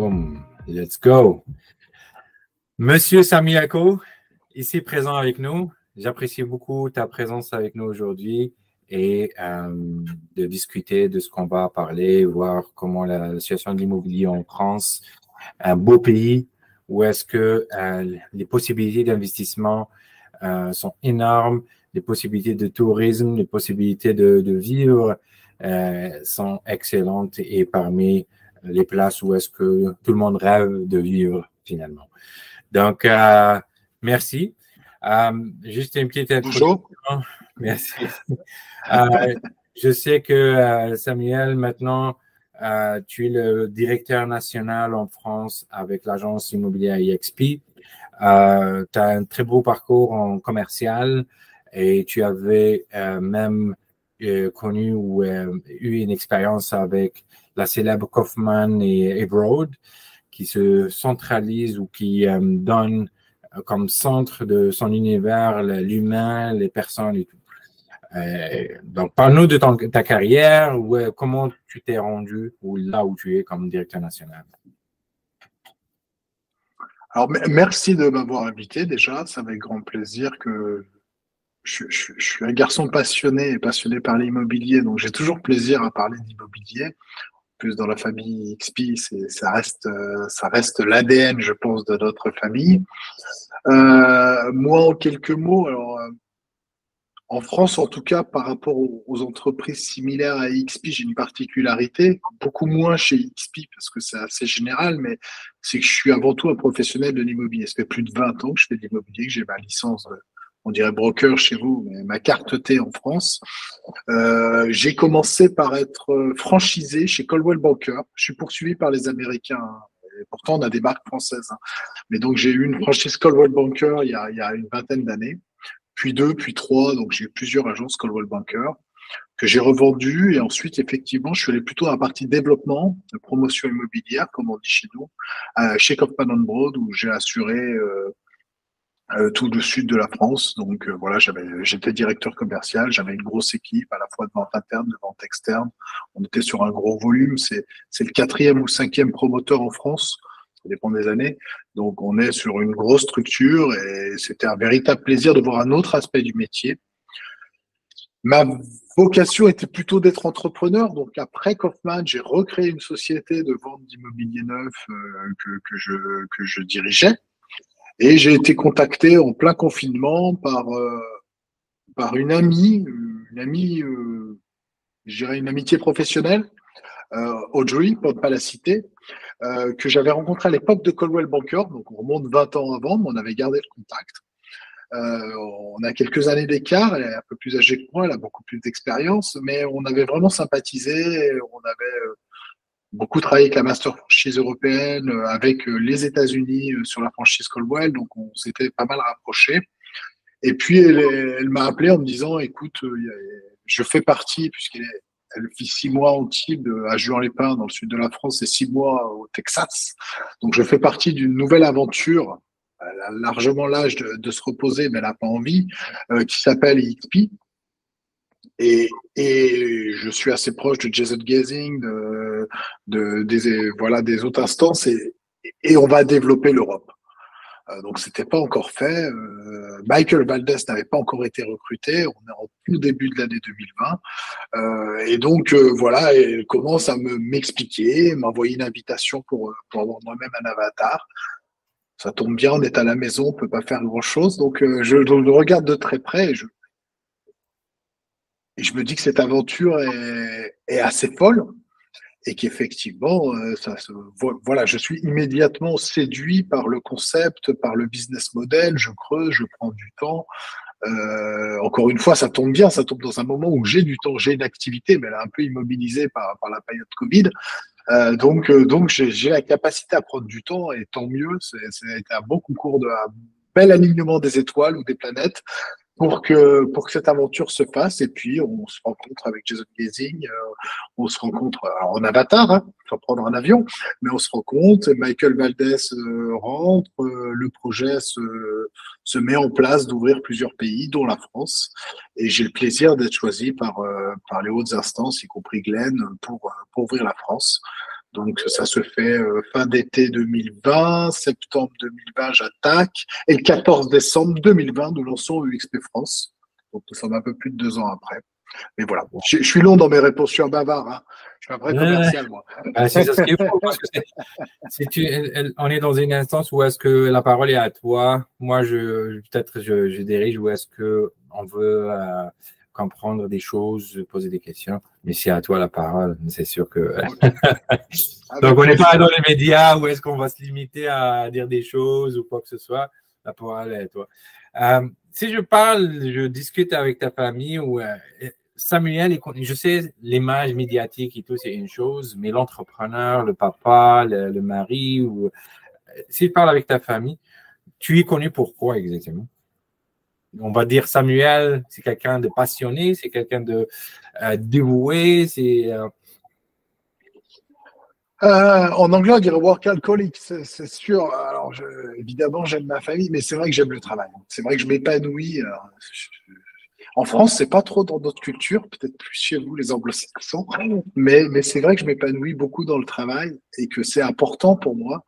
Boom. Let's go. Monsieur Samiako, ici présent avec nous. J'apprécie beaucoup ta présence avec nous aujourd'hui et de discuter de ce qu'on va parler, voir comment la situation de l'immobilier en France, un beau pays où est-ce que les possibilités d'investissement sont énormes, les possibilités de tourisme, les possibilités de vivre sont excellentes et parmi les places où est-ce que tout le monde rêve de vivre finalement. Donc, merci. Juste une petite introduction. Bonjour. Merci. Je sais que Samuel, maintenant, tu es le directeur national en France avec l'agence immobilière EXP. Tu as un très beau parcours en commercial et tu avais même connu ou eu une expérience avec la célèbre Kaufman et Broad qui se centralise ou qui donne comme centre de son univers l'humain, les personnes et tout. Donc, parle-nous de ta carrière, comment tu t'es rendu ou là où tu es comme directeur national. Alors, merci de m'avoir invité déjà. C'est avec grand plaisir que je suis un garçon passionné et passionné par l'immobilier, donc j'ai toujours plaisir à parler d'immobilier. En plus, dans la famille XP, ça reste l'ADN, je pense, de notre famille. Moi, en quelques mots, alors, en France, en tout cas, par rapport aux entreprises similaires à XP, j'ai une particularité, beaucoup moins chez XP parce que c'est assez général, mais c'est que je suis avant tout un professionnel de l'immobilier. Ça fait plus de 20 ans que je fais de l'immobilier, que j'ai ma licence, on dirait broker chez vous, mais ma carte T en France. J'ai commencé par être franchisé chez Coldwell Banker. Je suis poursuivi par les Américains. Et pourtant, on a des marques françaises. Mais donc, j'ai eu une franchise Coldwell Banker il y a une vingtaine d'années. Puis 2, puis 3, donc j'ai eu plusieurs agences Coldwell Banker que j'ai revendues et ensuite effectivement je suis allé plutôt dans la partie développement, de promotion immobilière comme on dit chez nous, chez Kaufman & Broad où j'ai assuré tout le sud de la France. Donc voilà, j'étais directeur commercial, j'avais une grosse équipe à la fois de vente interne, de vente externe. On était sur un gros volume, c'est le 4e ou 5e promoteur en France. Ça dépend des années. Donc, on est sur une grosse structure et c'était un véritable plaisir de voir un autre aspect du métier. Ma vocation était plutôt d'être entrepreneur. Donc, après Kaufman, j'ai recréé une société de vente d'immobilier neuf que je dirigeais. Et j'ai été contacté en plein confinement par une amie, je dirais une amitié professionnelle, Audrey, pour ne pas la citer, que j'avais rencontré à l'époque de Coldwell Banker, donc on remonte 20 ans avant, mais on avait gardé le contact. On a quelques années d'écart, elle est un peu plus âgée que moi, elle a beaucoup plus d'expérience, mais on avait vraiment sympathisé, on avait beaucoup travaillé avec la master franchise européenne, avec les États-Unis sur la franchise Coldwell, donc on s'était pas mal rapprochés. Et puis elle m'a appelé en me disant, écoute, je fais partie, elle vit 6 mois en Antibes, à Juan-les-Pins, dans le sud de la France, et 6 mois au Texas. Donc, je fais partie d'une nouvelle aventure. Elle a largement l'âge de se reposer, mais elle n'a pas envie, qui s'appelle EXP. Et je suis assez proche de Jason Gazing, des autres instances, et on va développer l'Europe. Donc, c'était pas encore fait. Michael Valdez n'avait pas encore été recruté. On est en tout début de l'année 2020. Et donc, voilà, elle commence à m'expliquer, m'envoyer une invitation pour avoir moi-même un avatar. Ça tombe bien, on est à la maison, on peut pas faire grand-chose. Donc, je le regarde de très près et je me dis que cette aventure est assez folle. Et qu'effectivement, voilà, je suis immédiatement séduit par le concept, par le business model. Je creuse, je prends du temps. Encore une fois, ça tombe bien, ça tombe dans un moment où j'ai du temps, j'ai une activité, mais elle est un peu immobilisée par la période Covid. Donc j'ai la capacité à prendre du temps et tant mieux. Ça a été un bon concours un bel alignement des étoiles ou des planètes pour que cette aventure se fasse. Et puis, on se rencontre avec Jason Gazing, on se rencontre en avatar, sans prendre un avion, mais on se rencontre, Michael Valdez rentre, le projet se met en place d'ouvrir plusieurs pays, dont la France. Et j'ai le plaisir d'être choisi par les hautes instances, y compris Glenn, pour ouvrir la France. Donc, ça se fait fin d'été 2020, septembre 2020, j'attaque. Et le 14 décembre 2020, nous lançons UXP France. Donc, nous sommes un peu plus de 2 ans après. Mais voilà, je suis long dans mes réponses, je suis un bavard. Hein. Je suis un vrai commercial, moi. C'est ça ce qu'il faut. Parce que on est dans une instance où est-ce que la parole est à toi. Moi, peut-être je dirige où est-ce que on veut comprendre des choses, poser des questions. Mais c'est à toi la parole, c'est sûr que. Donc, on n'est pas dans les médias où est-ce qu'on va se limiter à dire des choses ou quoi que ce soit. La parole est à toi. Si je discute avec ta famille ou Samuel, je sais, l'image médiatique et tout, c'est une chose, mais l'entrepreneur, le papa, le mari, ou s'il parle avec ta famille, tu es connu pour quoi exactement? On va dire Samuel, c'est quelqu'un de passionné, c'est quelqu'un de dévoué, c'est. En anglais, on dirait work alcoholic, c'est sûr. Alors, évidemment, j'aime ma famille, mais c'est vrai que j'aime le travail. C'est vrai que je m'épanouis. En France, c'est pas trop dans notre culture, peut-être plus chez vous, les anglo-saxons, mais c'est vrai que je m'épanouis beaucoup dans le travail et que c'est important pour moi.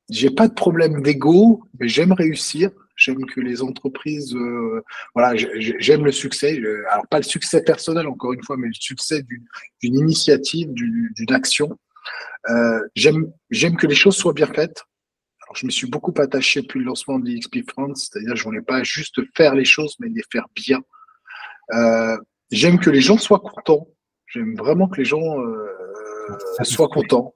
J'ai pas de problème d'ego, mais j'aime réussir. J'aime que les entreprises, voilà, j'aime le succès. Alors pas le succès personnel encore une fois, mais le succès d'une initiative, d'une action. J'aime que les choses soient bien faites. Alors je me suis beaucoup attaché depuis le lancement de XP France, c'est-à-dire je voulais pas juste faire les choses, mais les faire bien. J'aime que les gens soient contents. J'aime vraiment que les gens soient contents.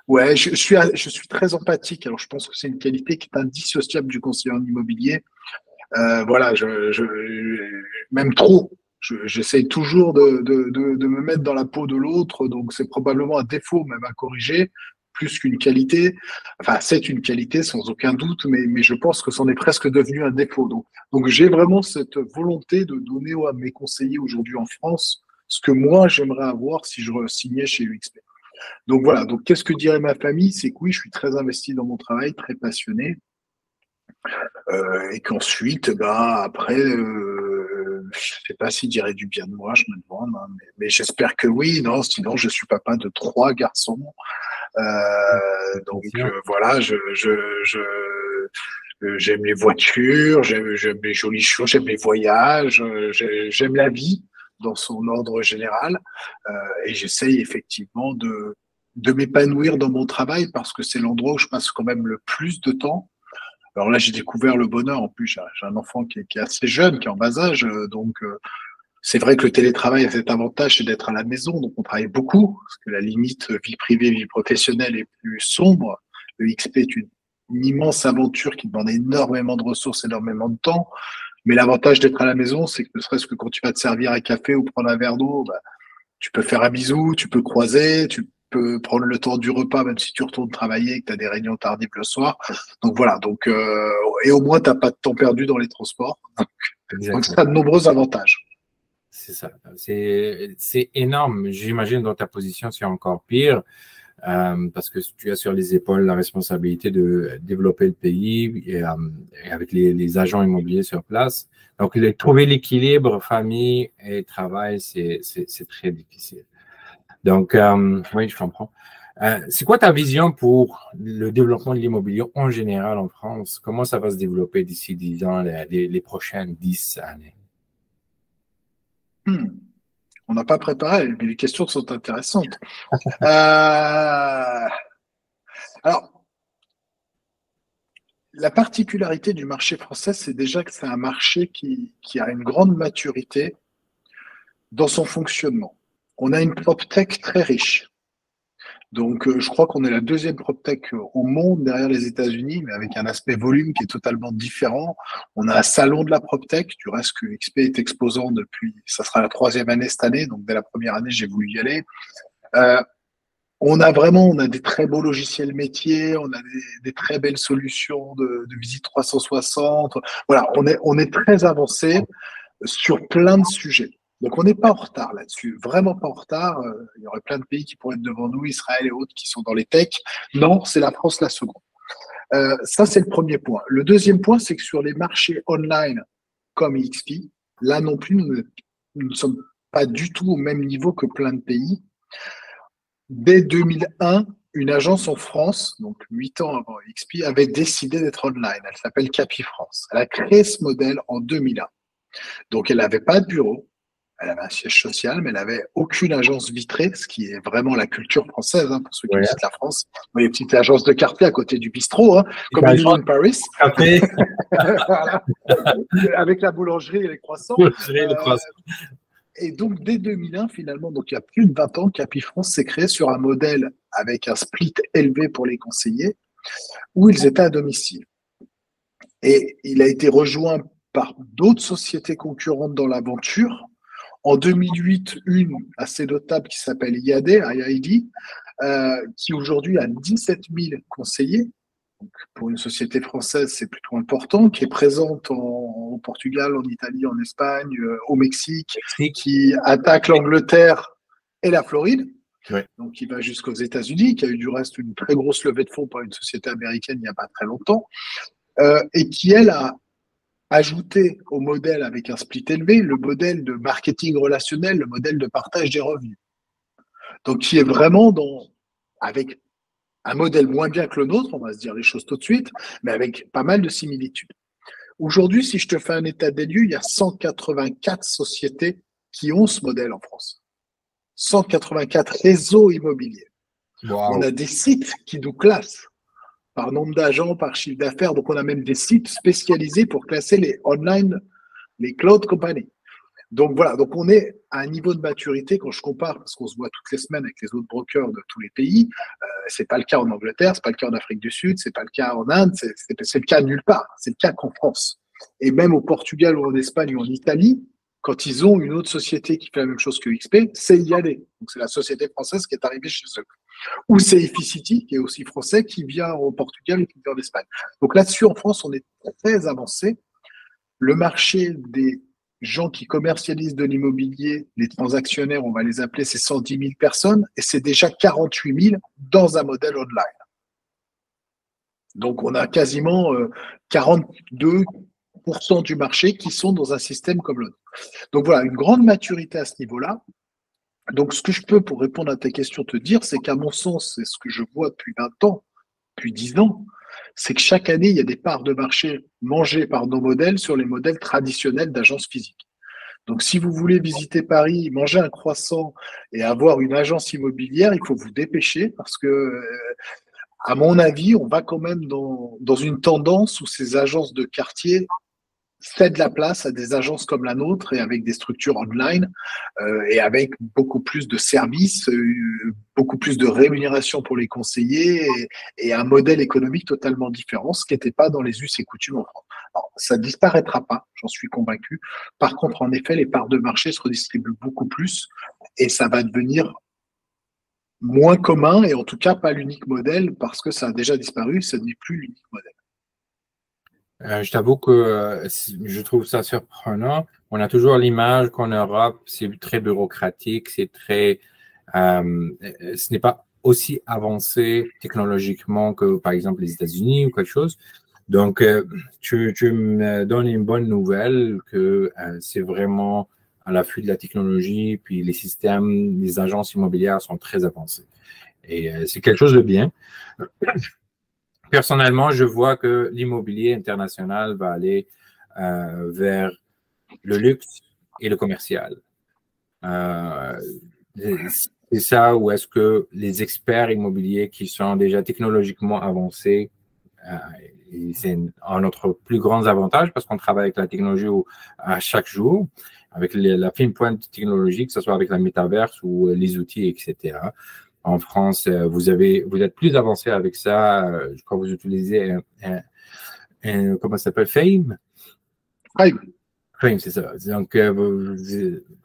Ouais, je suis très empathique. Alors, je pense que c'est une qualité qui est indissociable du conseiller en immobilier. Voilà, même trop. J'essaye toujours de me mettre dans la peau de l'autre. Donc, c'est probablement un défaut, même à corriger, plus qu'une qualité. Enfin, c'est une qualité sans aucun doute, mais je pense que c'en est presque devenu un défaut. Donc j'ai vraiment cette volonté de donner à mes conseillers aujourd'hui en France ce que moi, j'aimerais avoir si je signais chez UXP. Donc voilà, donc qu'est-ce que dirait ma famille? C'est que oui, je suis très investi dans mon travail, très passionné, et qu'ensuite, bah, après, je sais pas s'il dirait du bien de moi, je me demande, hein, mais j'espère que oui, non, sinon je suis papa de 3 garçons. Donc voilà, j'aime les voitures, j'aime les jolies choses, j'aime les voyages, j'aime la vie dans son ordre général, et j'essaye effectivement de m'épanouir dans mon travail parce que c'est l'endroit où je passe quand même le plus de temps. Alors là, j'ai découvert le bonheur. En plus, j'ai un enfant qui est assez jeune, qui est en bas âge, donc c'est vrai que le télétravail a cet avantage, c'est d'être à la maison, donc on travaille beaucoup, parce que la limite vie privée, vie professionnelle est plus sombre. Le XP est une immense aventure qui demande énormément de ressources, énormément de temps. Mais l'avantage d'être à la maison, c'est que ne serait-ce que quand tu vas te servir un café ou prendre un verre d'eau, bah, tu peux faire un bisou, tu peux croiser, tu peux prendre le temps du repas, même si tu retournes travailler et que tu as des réunions tardives le soir. Donc voilà, et au moins, tu n'as pas de temps perdu dans les transports. Donc ça a de nombreux avantages. C'est ça. C'est énorme. J'imagine dans ta position, c'est encore pire. Parce que tu as sur les épaules la responsabilité de développer le pays et avec les agents immobiliers sur place. Donc, trouver l'équilibre famille et travail, c'est très difficile. Donc, oui, je comprends. C'est quoi ta vision pour le développement de l'immobilier en général en France? Comment ça va se développer d'ici 10 ans, les prochaines 10 années? On n'a pas préparé, mais les questions sont intéressantes. Alors, la particularité du marché français, c'est déjà que c'est un marché qui a une grande maturité dans son fonctionnement. On a une PropTech très riche. Donc, je crois qu'on est la deuxième PropTech au monde derrière les États-Unis, mais avec un aspect volume qui est totalement différent. On a un salon de la PropTech, du reste que XP est exposant depuis, ça sera la 3e année cette année, donc dès la première année, j'ai voulu y aller. On a des très beaux logiciels métiers, on a des très belles solutions de visite 360. Voilà, on est très avancé sur plein de sujets. Donc, on n'est pas en retard là-dessus, vraiment pas en retard. Il y aurait plein de pays qui pourraient être devant nous, Israël et autres, qui sont dans les techs. Non, c'est la France la seconde. Ça, c'est le premier point. Le deuxième point, c'est que sur les marchés online comme XP, là non plus, nous ne sommes pas du tout au même niveau que plein de pays. dès 2001, une agence en France, donc 8 ans avant XP, avait décidé d'être online. Elle s'appelle Capi France. Elle a créé ce modèle en 2001. Donc, elle n'avait pas de bureau, elle avait un siège social, mais elle n'avait aucune agence vitrée, ce qui est vraiment la culture française, hein, pour ceux qui Ouais. visitent la France. Il y a une petite agence de quartier à côté du bistrot, hein, comme Emily Paris. Café. Voilà. Avec la boulangerie et les croissants. Le croissant. Et donc, dès 2001, finalement, donc il y a plus de 20 ans, Capi France s'est créé sur un modèle avec un split élevé pour les conseillers, où ils étaient à domicile. Et il a été rejoint par d'autres sociétés concurrentes dans l'aventure. En 2008, une assez notable qui s'appelle IAD, qui aujourd'hui a 17 000 conseillers. Donc, pour une société française, c'est plutôt important, qui est présente au Portugal, en Italie, en Espagne, au Mexique, qui attaque l'Angleterre et la Floride. Ouais. Donc, qui va jusqu'aux États-Unis, qui a eu du reste une très grosse levée de fonds par une société américaine il n'y a pas très longtemps, et qui, elle, a ajouté au modèle avec un split élevé le modèle de marketing relationnel, le modèle de partage des revenus. Donc, qui est vraiment avec un modèle moins bien que le nôtre, on va se dire les choses tout de suite, mais avec pas mal de similitudes. Aujourd'hui, si je te fais un état des lieux, il y a 184 sociétés qui ont ce modèle en France. 184 réseaux immobiliers. Wow. On a des sites qui nous classent par nombre d'agents, par chiffre d'affaires. Donc, on a même des sites spécialisés pour classer les online, les cloud companies. Donc, voilà. Donc, on est à un niveau de maturité quand je compare, parce qu'on se voit toutes les semaines avec les autres brokers de tous les pays. C'est pas le cas en Angleterre, c'est pas le cas en Afrique du Sud, c'est pas le cas en Inde, c'est le cas nulle part. C'est le cas qu'en France. Et même au Portugal ou en Espagne ou en Italie, quand ils ont une autre société qui fait la même chose que XP, c'est IAD. Donc, c'est la société française qui est arrivée chez eux. Ou c'est Efficity, qui est aussi français, qui vient au Portugal et qui vient en Espagne. Donc là-dessus, en France, on est très avancé. Le marché des gens qui commercialisent de l'immobilier, les transactionnaires, on va les appeler, c'est 110 000 personnes, et c'est déjà 48 000 dans un modèle online. Donc on a quasiment 42% du marché qui sont dans un système comme le nôtre. Donc voilà, une grande maturité à ce niveau-là. Donc, ce que je peux, pour répondre à ta question, te dire, c'est qu'à mon sens, c'est ce que je vois depuis 20 ans, depuis 10 ans, c'est que chaque année, il y a des parts de marché mangées par nos modèles sur les modèles traditionnels d'agences physiques. Donc, si vous voulez visiter Paris, manger un croissant et avoir une agence immobilière, il faut vous dépêcher parce que, à mon avis, on va quand même dans une tendance où ces agences de quartier cède la place à des agences comme la nôtre et avec des structures online et avec beaucoup plus de services, beaucoup plus de rémunération pour les conseillers et un modèle économique totalement différent, ce qui n'était pas dans les us et coutumes en France. Alors, ça ne disparaîtra pas, j'en suis convaincu. Par contre, en effet, les parts de marché se redistribuent beaucoup plus et ça va devenir moins commun et en tout cas pas l'unique modèle parce que ça a déjà disparu, ce n'est plus l'unique modèle. Je t'avoue que je trouve ça surprenant. On a toujours l'image qu'en Europe, c'est très bureaucratique, c'est très, ce n'est pas aussi avancé technologiquement que, par exemple, les États-Unis ou quelque chose. Donc, tu me donnes une bonne nouvelle que c'est vraiment à l'affût de la technologie, puis les systèmes, les agences immobilières sont très avancés. Et c'est quelque chose de bien. Personnellement, je vois que l'immobilier international va aller vers le luxe et le commercial. C'est ça où est-ce que les experts immobiliers qui sont déjà technologiquement avancés, c'est un notre plus grand avantage parce qu'on travaille avec la technologie à chaque jour, avec la fine pointe technologique, que ce soit avec la métaverse ou les outils, etc. En France, vous êtes plus avancé avec ça. Je crois que vous utilisez comment ça s'appelle? Fame? Fame, c'est ça. Donc,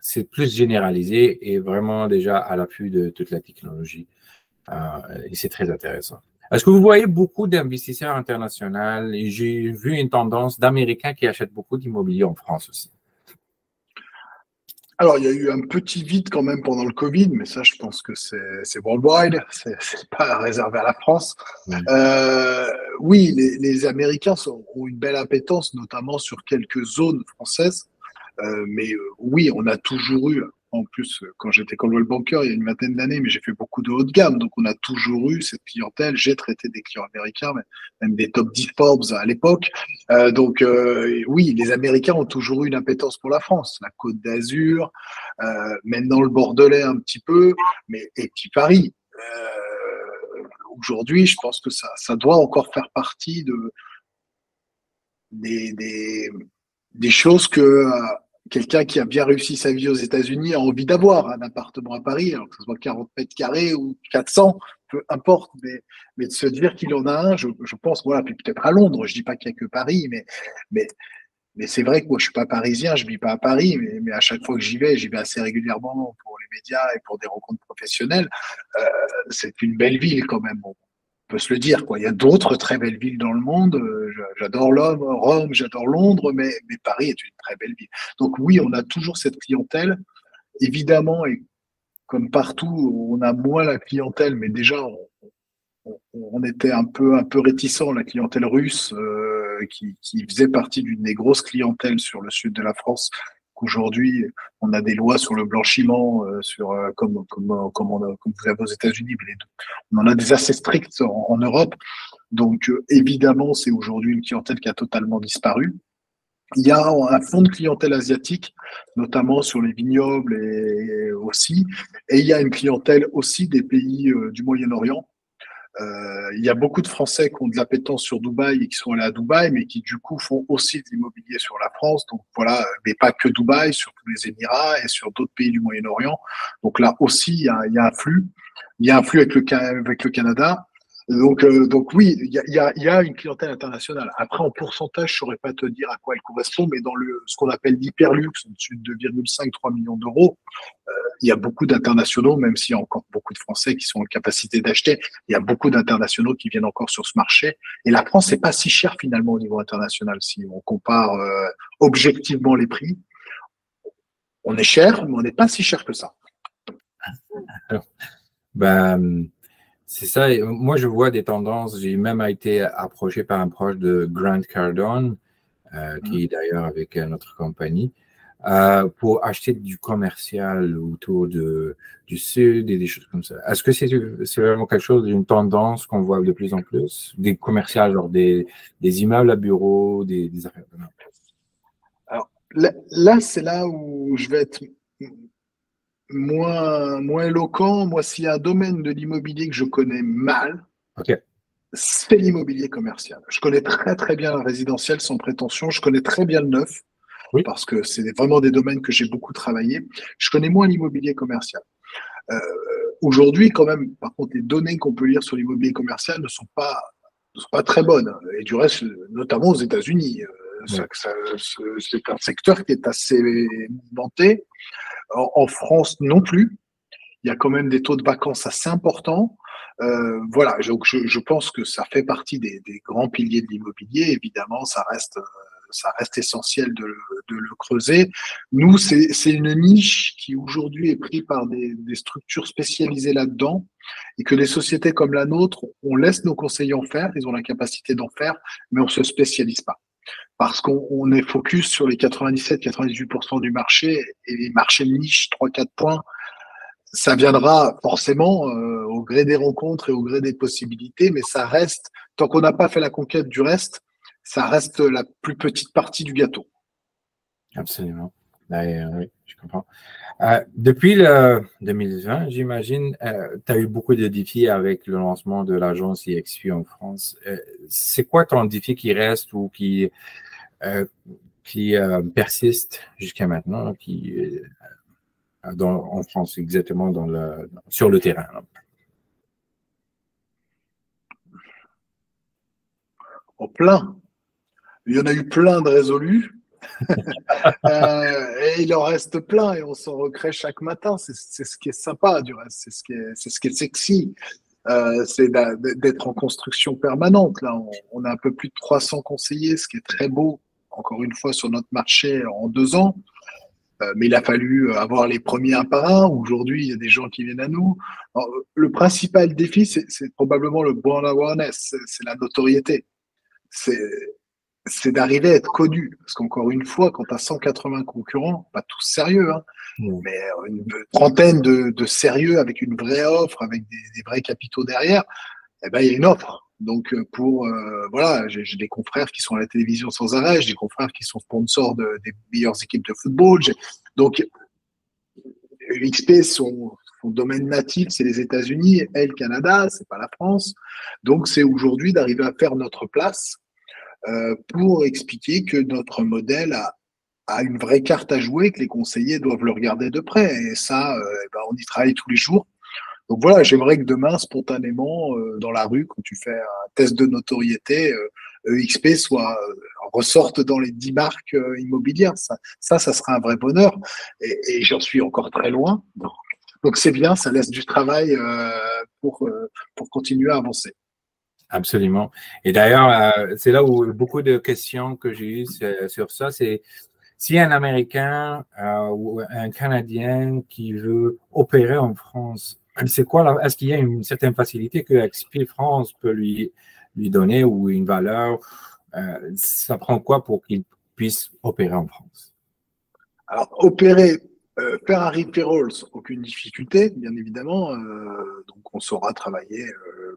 c'est plus généralisé et vraiment déjà à l'appui de toute la technologie. Et c'est très intéressant. Est-ce que vous voyez beaucoup d'investisseurs internationaux? Et j'ai vu une tendance d'Américains qui achètent beaucoup d'immobilier en France aussi. Alors, il y a eu un petit vide quand même pendant le Covid, mais ça, je pense que c'est worldwide, c'est pas réservé à la France. Oui, les Américains ont une belle appétence, notamment sur quelques zones françaises. Mais oui, on a toujours eu, en plus, quand j'étais Coldwell Banker, il y a une vingtaine d'années, mais j'ai fait beaucoup de haut de gamme. Donc, on a toujours eu cette clientèle. J'ai traité des clients américains, même des top 10 Forbes à l'époque. Oui, les Américains ont toujours eu une appétence pour la France. La Côte d'Azur, maintenant le Bordelais un petit peu, et puis Paris. Aujourd'hui, je pense que ça doit encore faire partie des, des, des choses que quelqu'un qui a bien réussi sa vie aux États-Unis a envie d'avoir, un appartement à Paris, alors que ce soit 40 mètres carrés ou 400, peu importe, mais de se dire qu'il en a un, je pense, voilà, puis peut-être à Londres, je dis pas qu'il n'y a que Paris, mais, mais c'est vrai que moi je suis pas parisien, je vis pas à Paris, mais à chaque fois que j'y vais assez régulièrement pour les médias et pour des rencontres professionnelles. Euh, c'est une belle ville quand même. Bon, peut se le dire, quoi. Il y a d'autres très belles villes dans le monde. J'adore Rome, j'adore Londres, mais Paris est une très belle ville. Donc oui, on a toujours cette clientèle. Évidemment, et comme partout, on a moins la clientèle, mais déjà, on était un peu réticent, la clientèle russe, qui faisait partie d'une des grosses clientèles sur le sud de la France. Qu'aujourd'hui, on a des lois sur le blanchiment, comme vous avez aux États-Unis, mais on en a des assez strictes en Europe. Donc, évidemment, c'est aujourd'hui une clientèle qui a totalement disparu. Il y a un fonds de clientèle asiatique, notamment sur les vignobles et aussi, et il y a une clientèle aussi des pays du Moyen-Orient. Il y a beaucoup de Français qui ont de l'appétence sur Dubaï et qui sont allés à Dubaï, mais qui du coup font aussi de l'immobilier sur la France. Donc voilà, mais pas que Dubaï, sur tous les Émirats et sur d'autres pays du Moyen-Orient. Donc là aussi, il y a un flux. Il y a un flux avec le Canada. Donc oui, il y a une clientèle internationale. Après, en pourcentage, je saurais pas te dire à quoi elle correspond, mais dans ce qu'on appelle l'hyperluxe, au-dessus de 2,5-3 millions d'euros, il y a beaucoup d'internationaux, même s'il y a encore beaucoup de Français qui sont en capacité d'acheter, il y a beaucoup d'internationaux qui viennent encore sur ce marché. Et la France, c'est pas si cher finalement au niveau international. Si on compare objectivement les prix, on est cher, mais on n'est pas si cher que ça. Ben, c'est ça. Et moi, je vois des tendances. J'ai même été approché par un proche de Grant Cardone, qui est d'ailleurs avec notre compagnie, pour acheter du commercial autour du Sud et des choses comme ça. Est-ce que c'est vraiment quelque chose, une tendance qu'on voit de plus en plus? Des commerciales, genre des immeubles à bureaux, des affaires de même? Alors là c'est là où je vais être moins éloquent. Moi, s'il y a un domaine de l'immobilier que je connais mal, OK. c'est l'immobilier commercial. Je connais très très bien le résidentiel sans prétention. Je connais très bien le neuf Oui. parce que c'est vraiment des domaines que j'ai beaucoup travaillé. Je connais moins l'immobilier commercial. Euh, Aujourd'hui, quand même, par contre, les données qu'on peut lire sur l'immobilier commercial ne sont pas très bonnes. Et du reste, notamment aux États-Unis, Oui. c'est un secteur qui est assez mouvementé. En France, non plus. Il y a quand même des taux de vacances assez importants. Voilà, donc je pense que ça fait partie des grands piliers de l'immobilier. Évidemment, ça reste essentiel de le creuser. Nous, c'est une niche qui aujourd'hui est prise par des structures spécialisées là-dedans et que les sociétés comme la nôtre, on laisse nos conseillers en faire, ils ont la capacité d'en faire, mais on se spécialise pas. Parce qu'on est focus sur les 97-98% du marché et les marchés de niche, 3-4 points, ça viendra forcément au gré des rencontres et au gré des possibilités, mais ça reste, tant qu'on n'a pas fait la conquête du reste, ça reste la plus petite partie du gâteau. Absolument. Oui, je comprends. Depuis le 2020, j'imagine, tu as eu beaucoup de défis avec le lancement de l'agence EXP en France. C'est quoi ton défi qui reste ou qui persiste jusqu'à maintenant, en France, exactement sur le terrain? Là. En plein. Il y en a eu plein de résolus. Et il en reste plein et on s'en recrée chaque matin. C'est ce qui est sympa du reste, c'est ce qui est sexy. C'est d'être en construction permanente. Là, on a un peu plus de 300 conseillers, ce qui est très beau, encore une fois, sur notre marché en 2 ans. Mais il a fallu avoir les premiers un par un. Aujourd'hui, il y a des gens qui viennent à nous. Alors, le principal défi, c'est probablement le brand awareness, c'est la notoriété. C'est c'est d'arriver à être connu. Parce qu'encore une fois, quand tu as 180 concurrents, pas tous sérieux, hein, mais une trentaine de sérieux avec une vraie offre, avec des vrais capitaux derrière, eh ben, il y a une offre. Donc, voilà, j'ai des confrères qui sont à la télévision sans arrêt, j'ai des confrères qui sont sponsors des meilleures équipes de football. Donc, XP, son domaine natif, c'est les États-Unis, et le Canada, c'est pas la France. Donc, c'est aujourd'hui d'arriver à faire notre place pour expliquer que notre modèle a une vraie carte à jouer, que les conseillers doivent le regarder de près. Et ça, ben, on y travaille tous les jours. Donc voilà, j'aimerais que demain, spontanément, dans la rue, quand tu fais un test de notoriété, EXP ressorte dans les 10 marques immobilières. Ça sera un vrai bonheur. Et j'en suis encore très loin. Donc c'est bien, ça laisse du travail pour continuer à avancer. Absolument. Et d'ailleurs, c'est là où beaucoup de questions que j'ai eues sur ça, c'est si un Américain ou un Canadien qui veut opérer en France, c'est quoi est-ce qu'il y a une certaine facilité que XP France peut lui donner ou une valeur? Ça prend quoi pour qu'il puisse opérer en France? Alors, faire un referrals, aucune difficulté, bien évidemment. Donc, on saura travailler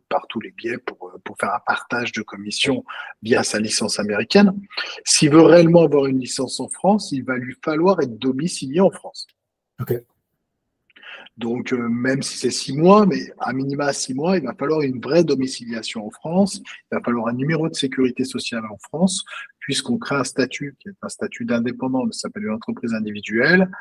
par tous les biais pour faire un partage de commission via sa licence américaine. S'il veut réellement avoir une licence en France, il va lui falloir être domicilié en France. OK. Donc, même si c'est 6 mois, mais à minima 6 mois, il va falloir une vraie domiciliation en France. Il va falloir un numéro de sécurité sociale en France, puisqu'on crée un statut qui est un statut d'indépendant, ça s'appelle une entreprise individuelle,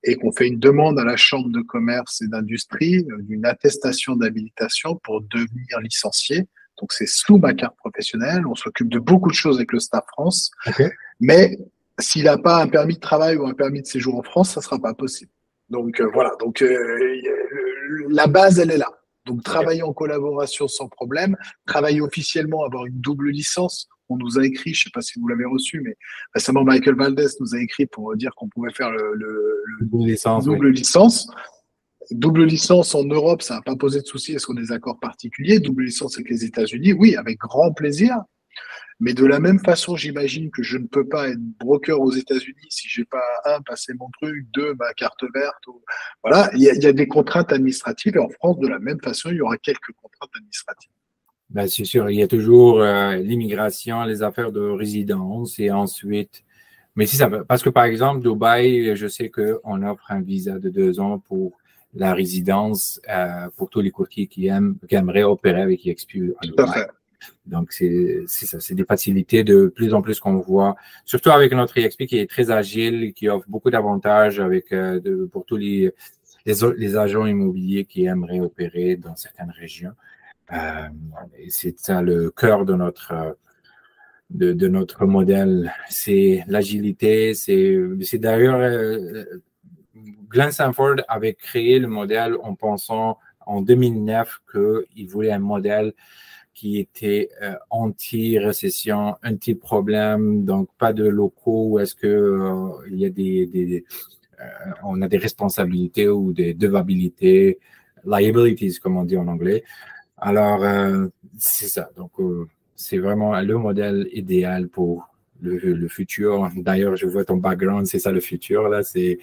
et qu'on fait une demande à la Chambre de commerce et d'industrie d'une attestation d'habilitation pour devenir licencié. Donc, c'est sous ma carte professionnelle. On s'occupe de beaucoup de choses avec le Staff France. Okay. Mais s'il n'a pas un permis de travail ou un permis de séjour en France, ça ne sera pas possible. Donc voilà, donc la base, elle est là. Donc travailler en collaboration sans problème, travailler officiellement, avoir une double licence. On nous a écrit, je ne sais pas si vous l'avez reçu, mais récemment Michael Valdez nous a écrit pour dire qu'on pouvait faire double licence. Double licence. Double licence en Europe, ça n'a pas posé de souci, est-ce qu'on a des accords particuliers? Double licence avec les États-Unis, oui, avec grand plaisir. Mais de la même façon, j'imagine que je ne peux pas être broker aux États-Unis si j'ai pas, un, passé mon truc, deux, ma carte verte. Voilà, il y a des contraintes administratives et en France, de la même façon, il y aura quelques contraintes administratives. Ben, c'est sûr, il y a toujours l'immigration, les affaires de résidence et ensuite. Mais si ça veut, parce que par exemple, Dubaï, je sais qu'on offre un visa de 2 ans pour la résidence pour tous les courtiers qui aimeraient opérer avec EXP à Dubaï. Donc, c'est ça, c'est des facilités de plus en plus qu'on voit, surtout avec notre EXP qui est très agile, qui offre beaucoup d'avantages avec pour tous les agents immobiliers qui aimeraient opérer dans certaines régions. Et c'est ça le cœur de notre modèle. C'est l'agilité. C'est d'ailleurs, Glenn Sanford avait créé le modèle en pensant en 2009 qu'il voulait un modèle qui était anti-récession, anti-problème, donc pas de locaux où est-ce que il y a on a des responsabilités ou des devabilités, liabilities comme on dit en anglais. Alors c'est ça. Donc c'est vraiment le modèle idéal pour le futur. D'ailleurs, je vois ton background, c'est ça le futur là. C'est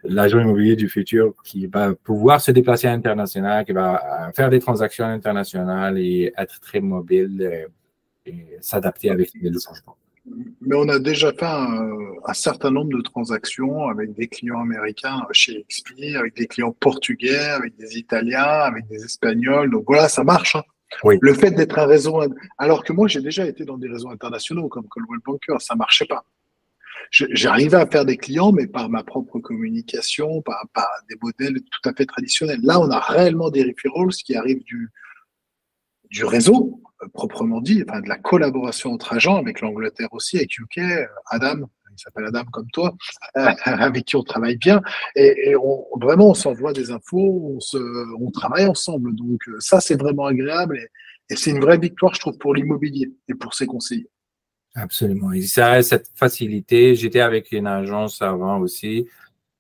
l'agent immobilier du futur qui va pouvoir se déplacer à l'international, qui va faire des transactions internationales et être très mobile et s'adapter avec les changements. Mais on a déjà fait un certain nombre de transactions avec des clients américains chez XP, avec des clients portugais, avec des Italiens, avec des Espagnols. Donc voilà, ça marche. Hein. Oui. Le fait d'être un réseau, alors que moi j'ai déjà été dans des réseaux internationaux comme Coldwell Banker, ça marchait pas. J'arrivais à faire des clients, mais par ma propre communication, par des modèles tout à fait traditionnels. Là, on a réellement des referrals qui arrivent du réseau, proprement dit, enfin, de la collaboration entre agents, avec l'Angleterre aussi, avec UK, Adam, il s'appelle Adam comme toi, avec qui on travaille bien. Et vraiment, on s'envoie des infos, on travaille ensemble. Donc, ça, c'est vraiment agréable. Et c'est une vraie victoire, je trouve, pour l'immobilier et pour ses conseillers. Absolument. Et ça a cette facilité. J'étais avec une agence avant aussi,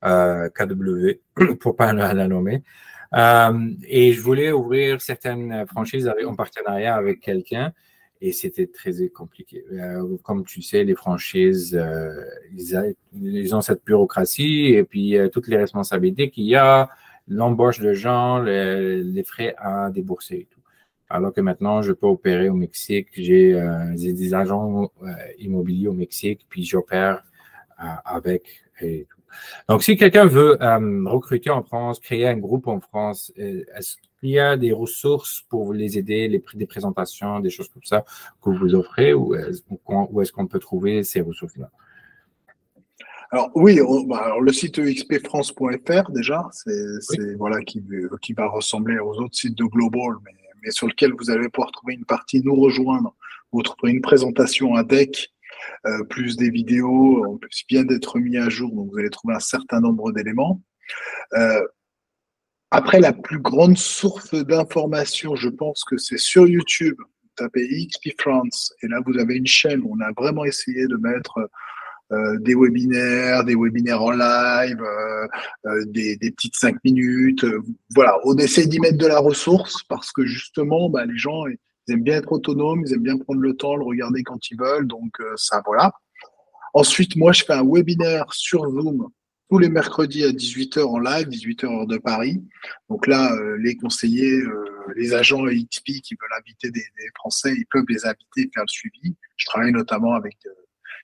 KW, pour pas la nommer. Et je voulais ouvrir certaines franchises en partenariat avec quelqu'un. et c'était très compliqué. Comme tu sais, les franchises, ils ont cette bureaucratie et puis toutes les responsabilités qu'il y a, l'embauche de gens, les frais à débourser et tout. Alors que maintenant, je peux opérer au Mexique, j'ai des agents immobiliers au Mexique, puis j'opère avec et tout. Donc, si quelqu'un veut recruter en France, créer un groupe en France, est-ce qu'il y a des ressources pour les aider, des présentations, des choses comme ça que vous offrez ou est-ce qu'on peut trouver ces ressources-là? Alors oui, alors, le site expfrance.fr déjà, Oui. voilà qui va ressembler aux autres sites de Global, mais sur lequel vous allez pouvoir trouver une partie, nous rejoindre. Vous trouverez une présentation à deck, plus des vidéos, en plus vient d'être mis à jour, donc vous allez trouver un certain nombre d'éléments. Après, la plus grande source d'information, je pense que c'est sur YouTube. Vous tapez XP France et là vous avez une chaîne où on a vraiment essayé de mettre des webinaires en live, des petites 5 minutes. Voilà, on essaie d'y mettre de la ressource parce que justement, bah, les gens, ils aiment bien être autonomes, ils aiment bien prendre le temps, le regarder quand ils veulent. Donc, ça, voilà. Ensuite, moi, je fais un webinaire sur Zoom tous les mercredis à 18h en live, 18h heure de Paris. Donc là, les conseillers, les agents XP qui veulent inviter des Français, ils peuvent les inviter et faire le suivi. Je travaille notamment avec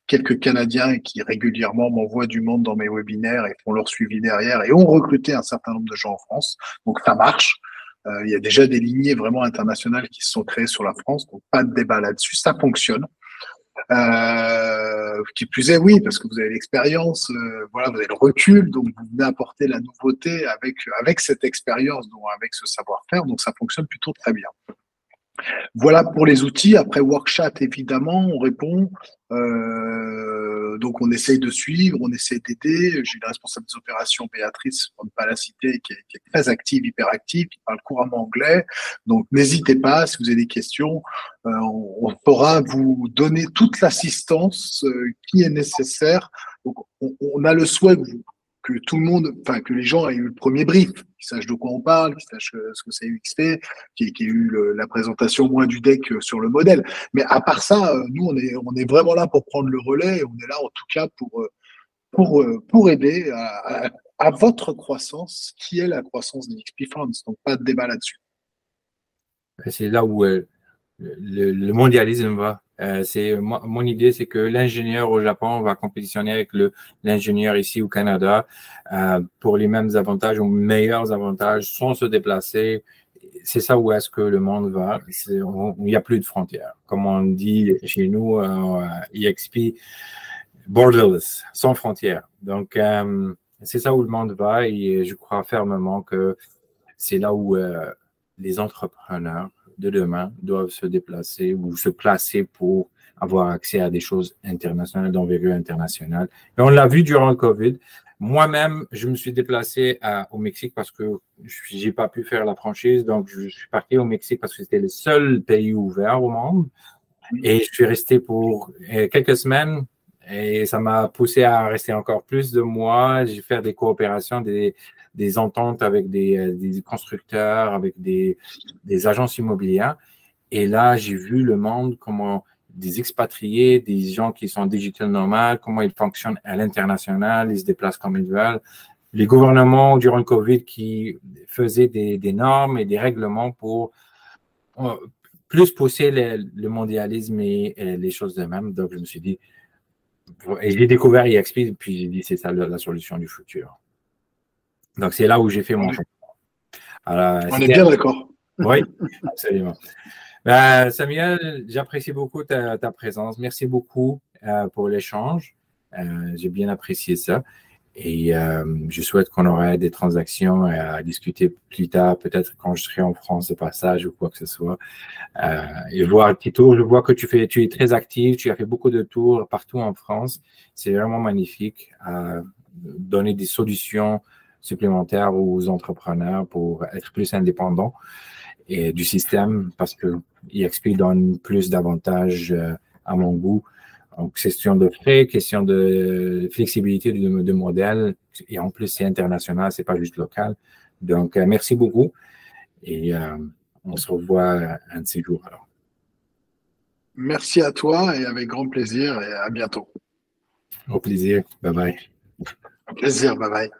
quelques Canadiens qui régulièrement m'envoient du monde dans mes webinaires et font leur suivi derrière et ont recruté un certain nombre de gens en France. Donc ça marche. Il y a déjà des lignées vraiment internationales qui se sont créées sur la France, donc pas de débat là-dessus, ça fonctionne. Qui plus est, oui, parce que vous avez l'expérience, voilà, vous avez le recul, donc vous venez apporter la nouveauté avec cette expérience, donc avec ce savoir-faire, donc ça fonctionne plutôt très bien. Voilà pour les outils. Après Workchat, évidemment, on répond. Donc, on essaye de suivre, on essaye d'aider. J'ai une responsable des opérations, Béatrice, pour ne pas la citer, qui est très active, hyperactive, qui parle couramment anglais. Donc, n'hésitez pas, si vous avez des questions, on pourra vous donner toute l'assistance qui est nécessaire. Donc, on a le souhait que tout le monde, enfin, que les gens aient eu le premier brief, qu'ils sachent de quoi on parle, qu'ils sachent ce que c'est UXP, qu'il y ait eu la présentation moins du deck sur le modèle. Mais à part ça, nous, on est vraiment là pour prendre le relais et on est là, en tout cas, pour aider à votre croissance, qui est la croissance d'XP Funds. Donc, pas de débat là-dessus. C'est là où le mondialisme va. Mon idée, c'est que l'ingénieur au Japon va compétitionner avec l'ingénieur ici au Canada pour les mêmes avantages ou meilleurs avantages sans se déplacer. C'est ça où est-ce que le monde va. Il n'y a plus de frontières. Comme on dit chez nous, EXP, borderless, sans frontières. Donc, c'est ça où le monde va et je crois fermement que c'est là où les entrepreneurs de demain doivent se déplacer ou se placer pour avoir accès à des choses internationales, d'envergure internationale. Et on l'a vu durant le COVID. Moi-même, je me suis déplacé au Mexique parce que j'ai pas pu faire la franchise. Donc, je suis parti au Mexique parce que c'était le seul pays ouvert au monde. Et je suis resté pour quelques semaines et ça m'a poussé à rester encore plus de mois. J'ai fait des coopérations, des ententes avec des constructeurs, avec des agences immobilières. Et là, j'ai vu le monde, comment des expatriés, des gens qui sont digital nomades, comment ils fonctionnent à l'international, ils se déplacent comme ils veulent. Les gouvernements, durant le COVID, qui faisaient des normes et des règlements pour plus pousser le mondialisme et les choses de même. Donc, je me suis dit, et j'ai découvert EXP, puis j'ai dit, c'est ça la solution du futur. Donc, c'est là où j'ai fait mon choix. On est bien d'accord. Oui, absolument. Samuel, j'apprécie beaucoup ta présence. Merci beaucoup pour l'échange. J'ai bien apprécié ça. Et je souhaite qu'on aurait des transactions à discuter plus tard, peut-être quand je serai en France de passage ou quoi que ce soit. Et voir un petit tour. Je vois que tu es très actif, tu as fait beaucoup de tours partout en France. C'est vraiment magnifique à donner des solutions supplémentaires aux entrepreneurs pour être plus indépendants et du système parce que EXP donne plus d'avantages à mon goût. Donc, question de frais, question de flexibilité de modèle et en plus, c'est international, c'est pas juste local. Donc, merci beaucoup et on se revoit un de ces jours alors. Merci à toi et avec grand plaisir et à bientôt. Au plaisir. Bye bye. Au plaisir, bye bye.